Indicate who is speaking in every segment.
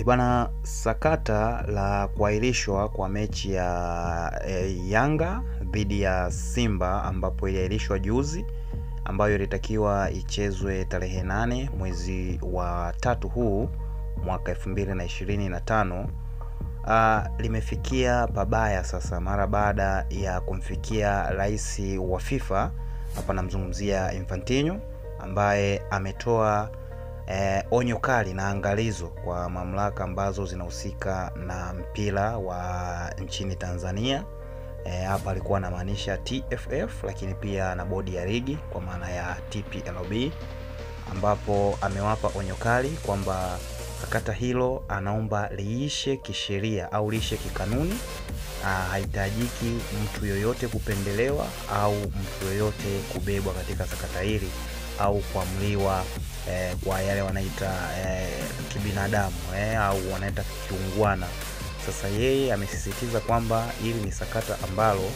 Speaker 1: Bwana, sakata la kuahirishwa kwa mechi ya Yanga dhidi ya Simba ambapo iliahirishwa juzi, ambayo ilitakiwa ichezwe tarehe 8 mwezi wa 3 huu mwaka 2025, limefikia pabaya sasa mara baada ya kumfikia rais wa FIFA, hapa namzungumzia Infantino, ambaye ametoa onyo kali na angalizo kwa mamlaka ambazo zinahusika na mpira wa nchini Tanzania. Hapa alikuwa anamaanisha TFF, lakini pia na bodi ya ligi kwa maana ya TPLB, ambapo amewapa onyo kali kwamba sakata hilo anaomba liishe kisheria au liishe kikanuni. Haitajiki mtu yoyote kupendelewa au mtu yoyote kubebwa katika sakata hili au kuamliwa kwa yale wanaita kibinadamu au wanaita kiungwana. Sasa yeye amesisitiza kwamba hili ni sakata ambalo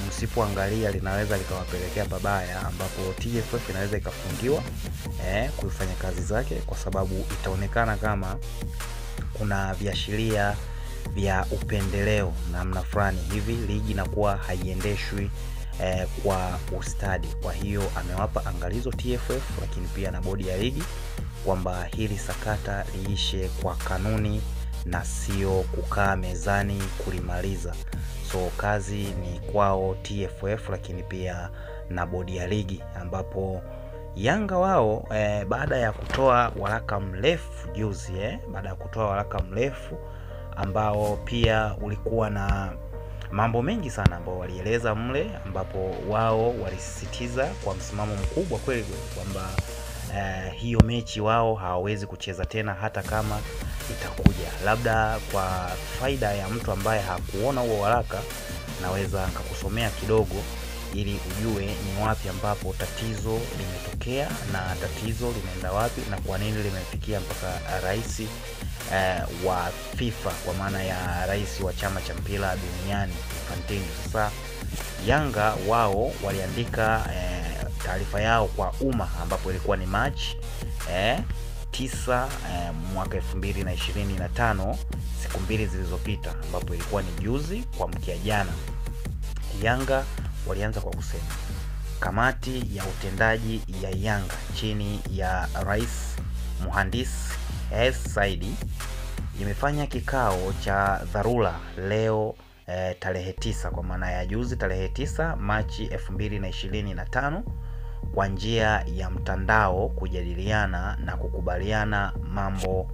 Speaker 1: msipoangalia linaweza likawapelekea pabaya, ambapo TFF inaweza ikafungiwa kufanya kazi zake, kwa sababu itaonekana kama kuna viashiria vya upendeleo namna fulani hivi, ligi inakuwa haiendeshwi kwa ustadi. Kwa hiyo amewapa angalizo TFF, lakini pia na bodi ya ligi kwamba hili sakata liishe kwa kanuni na sio kukaa mezani kulimaliza. So kazi ni kwao TFF, lakini pia na bodi ya ligi, ambapo Yanga wao baada ya kutoa waraka mrefu juzi, baada ya kutoa waraka mrefu ambao pia ulikuwa na mambo mengi sana ambao walieleza mle, ambapo wao walisisitiza kwa msimamo mkubwa kweli kwamba hiyo mechi wao hawawezi kucheza tena hata kama itakuja. Labda kwa faida ya mtu ambaye hakuona huo waraka, naweza nikakusomea kidogo ili ujue ni wapi ambapo tatizo limetokea na tatizo limeenda wapi na kwa nini limefikia mpaka rais wa FIFA, kwa maana ya rais wa chama cha mpira duniani Infantino. Sasa Yanga wao waliandika taarifa yao kwa umma, ambapo ilikuwa ni March 9 mwaka 2025, siku mbili zilizopita, ambapo ilikuwa ni juzi kwa mkia jana. Yanga walianza kwa kusema kamati ya utendaji ya Yanga chini ya Rais Mhandisi Saidi imefanya kikao cha dharura leo tarehe 9, kwa maana ya juzi tarehe 9 Machi 2025, kwa njia ya mtandao kujadiliana na kukubaliana mambo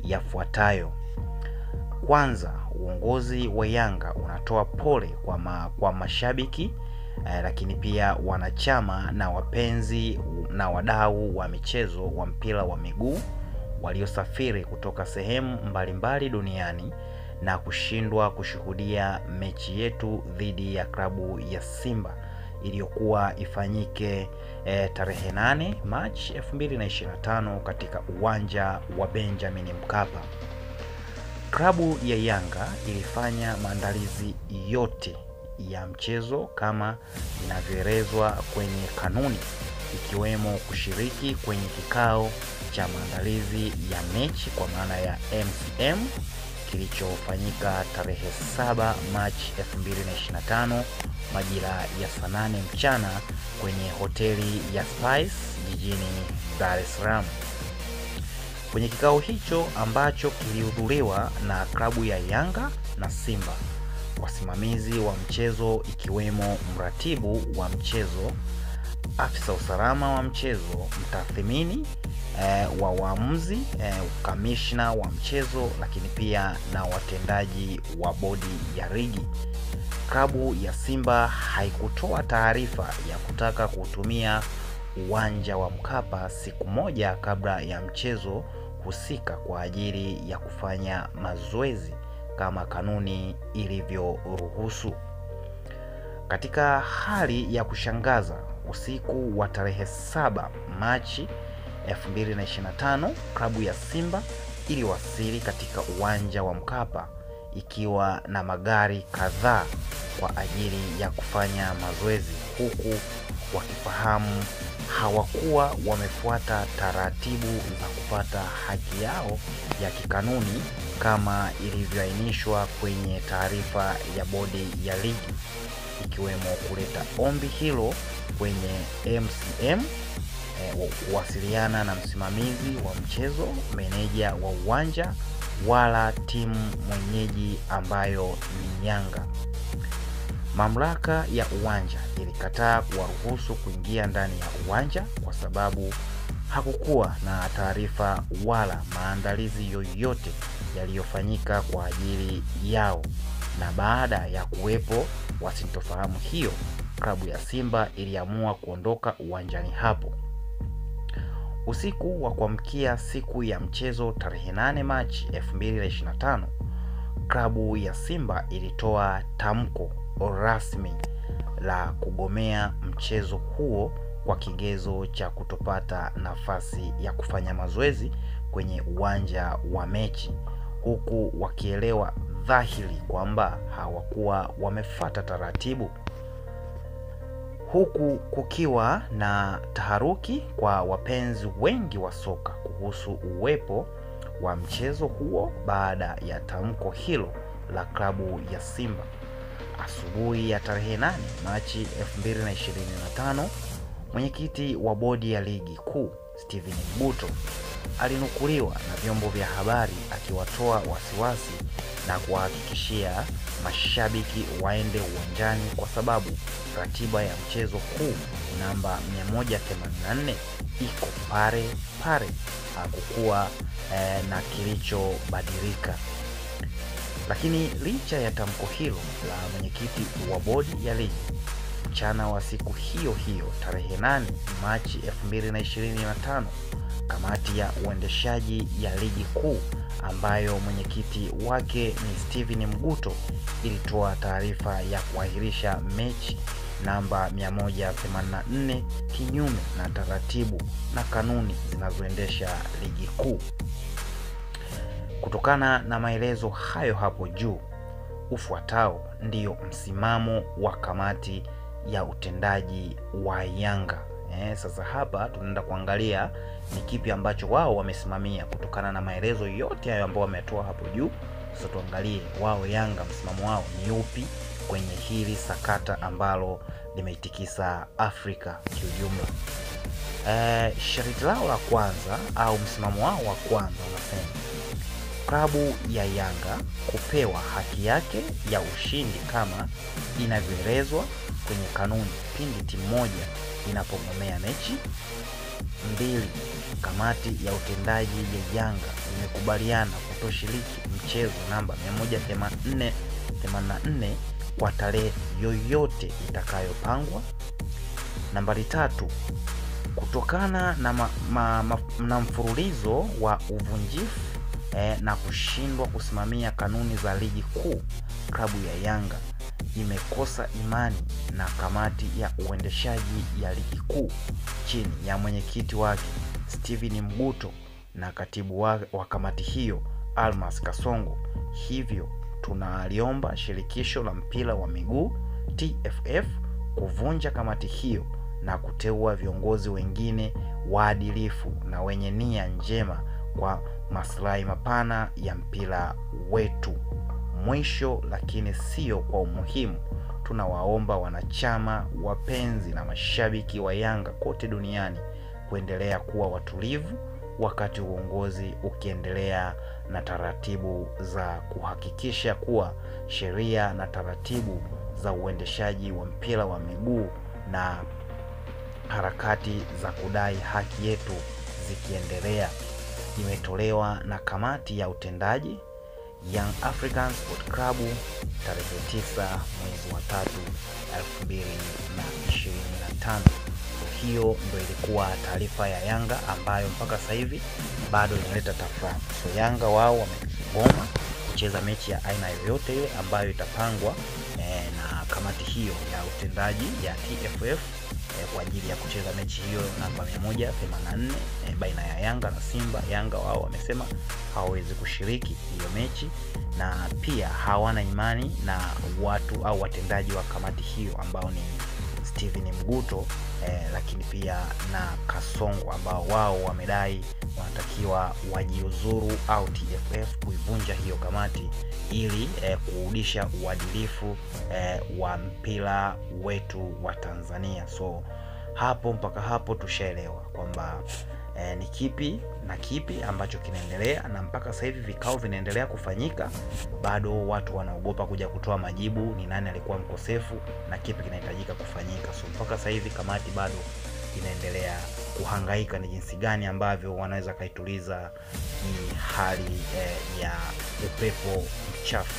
Speaker 1: yafuatayo. Kwanza, uongozi wa Yanga unatoa pole kwa mashabiki, lakini pia wanachama na wapenzi na wadau wa michezo wa mpira wa miguu waliosafiri kutoka sehemu mbalimbali duniani na kushindwa kushuhudia mechi yetu dhidi ya klabu ya Simba iliyokuwa ifanyike tarehe 8 March 2025 katika uwanja wa Benjamin Mkapa. Klabu ya Yanga ilifanya maandalizi yote ya mchezo kama inavyoelezwa kwenye kanuni, ikiwemo kushiriki kwenye kikao cha maandalizi ya mechi kwa maana ya MCM kilichofanyika tarehe 7 Machi 2025 majira ya saa 8 mchana kwenye hoteli ya Spice jijini Dar es Salaam. Kwenye kikao hicho ambacho kilihudhuriwa na klabu ya Yanga na Simba, wasimamizi wa mchezo ikiwemo mratibu wa mchezo, afisa usalama wa mchezo, mtathmini wa waamuzi, kamishna wa mchezo, lakini pia na watendaji wa bodi ya ligi. Klabu ya Simba haikutoa taarifa ya kutaka kutumia uwanja wa Mkapa siku moja kabla ya mchezo husika kwa ajili ya kufanya mazoezi kama kanuni ilivyoruhusu. Katika hali ya kushangaza, usiku wa tarehe 7 Machi 2025, klabu ya Simba iliwasili katika uwanja wa Mkapa ikiwa na magari kadhaa kwa ajili ya kufanya mazoezi, huku wakifahamu hawakuwa wamefuata taratibu za kupata haki yao ya kikanuni kama ilivyoainishwa kwenye taarifa ya bodi ya ligi, ikiwemo kuleta ombi hilo kwenye MCM, kuwasiliana na msimamizi wa mchezo, meneja wa uwanja, wala timu mwenyeji ambayo ni Yanga. Mamlaka ya uwanja ilikataa kuwaruhusu kuingia ndani ya uwanja kwa sababu hakukuwa na taarifa wala maandalizi yoyote yaliyofanyika kwa ajili yao, na baada ya kuwepo wasintofahamu hiyo, klabu ya Simba iliamua kuondoka uwanjani hapo. Usiku wa kuamkia siku ya mchezo tarehe 8 Machi 2025, klabu ya Simba ilitoa tamko rasmi la kugomea mchezo huo kwa kigezo cha kutopata nafasi ya kufanya mazoezi kwenye uwanja wa mechi, huku wakielewa dhahiri kwamba hawakuwa wamefuata taratibu. Huku kukiwa na taharuki kwa wapenzi wengi wa soka kuhusu uwepo wa mchezo huo baada ya tamko hilo la klabu ya Simba. Asubuhi ya tarehe 8 Machi 2025, mwenyekiti wa bodi ya ligi kuu Steven Mguto alinukuliwa na vyombo vya habari akiwatoa wasiwasi na kuhakikishia mashabiki waende uwanjani kwa sababu ratiba ya mchezo huu namba 184 iko pale pale, hakukuwa na kilichobadilika. Lakini licha ya tamko hilo la mwenyekiti wa bodi ya ligi, mchana wa siku hiyo hiyo tarehe 8 Machi 2025, kamati ya uendeshaji ya ligi kuu ambayo mwenyekiti wake ni Steven Mguto ilitoa taarifa ya kuahirisha mechi namba 184 kinyume na taratibu na kanuni zinazoendesha ligi kuu. Kutokana na maelezo hayo hapo juu, ufuatao ndio msimamo wa kamati ya utendaji wa Yanga. Sasa hapa tunaenda kuangalia ni kipi ambacho wao wamesimamia kutokana na maelezo yote hayo ambayo wametoa hapo juu. Sasa tuangalie wao Yanga msimamo wao ni upi kwenye hili sakata ambalo limeitikisa Afrika kiujumla. Sharti lao la kwanza au msimamo wao wa kwanza unasema klabu ya Yanga kupewa haki yake ya ushindi kama inavyoelezwa kwenye kanuni pindi timu moja inapogomea mechi. 2. Kamati ya utendaji ya Yanga imekubaliana kutoshiriki mchezo namba 184 kwa tarehe yoyote itakayopangwa. Nambari 3. Kutokana na mfululizo wa uvunjifu na kushindwa kusimamia kanuni za ligi kuu, klabu ya Yanga imekosa imani na kamati ya uendeshaji ya ligi kuu chini ya mwenyekiti wake Steven Mguto na katibu wa kamati hiyo Almas Kasongo. Hivyo tunaliomba shirikisho la mpira wa miguu TFF kuvunja kamati hiyo na kuteua viongozi wengine waadilifu na wenye nia njema kwa maslahi mapana ya mpira wetu. Mwisho lakini sio kwa umuhimu, tunawaomba wanachama, wapenzi na mashabiki wa Yanga kote duniani kuendelea kuwa watulivu wakati uongozi ukiendelea na taratibu za kuhakikisha kuwa sheria na taratibu za uendeshaji wa mpira wa miguu na harakati za kudai haki yetu zikiendelea. Imetolewa na kamati ya utendaji Young African Sport Club tarehe 9 mwezi wa 3 2025. Hiyo ndio ilikuwa taarifa ya Yanga ambayo mpaka sasa hivi bado inaleta tafrani. So Yanga wao wamegoma kucheza mechi ya aina yoyote ile ambayo itapangwa na kamati hiyo ya utendaji ya TFF kwa ajili ya kucheza mechi hiyo namba 184 baina ya Yanga na Simba. Yanga wao wamesema hawawezi kushiriki hiyo mechi na pia hawana imani na watu au watendaji wa kamati hiyo ambao ni Steven Mguto lakini pia na Kasongo, ambao wao wamedai wanatakiwa wajiuzuru au TFF kuivunja hiyo kamati ili kurudisha uadilifu wa mpira wetu wa Tanzania. So hapo mpaka hapo tushaelewa kwamba ni kipi na kipi ambacho kinaendelea, na mpaka sasa hivi vikao vinaendelea kufanyika, bado watu wanaogopa kuja kutoa majibu ni nani alikuwa mkosefu na kipi kinahitajika kufanyika. So mpaka sasa hivi kamati bado inaendelea kuhangaika ni jinsi gani ambavyo wanaweza kaituliza hii hali ya upepo mchafu.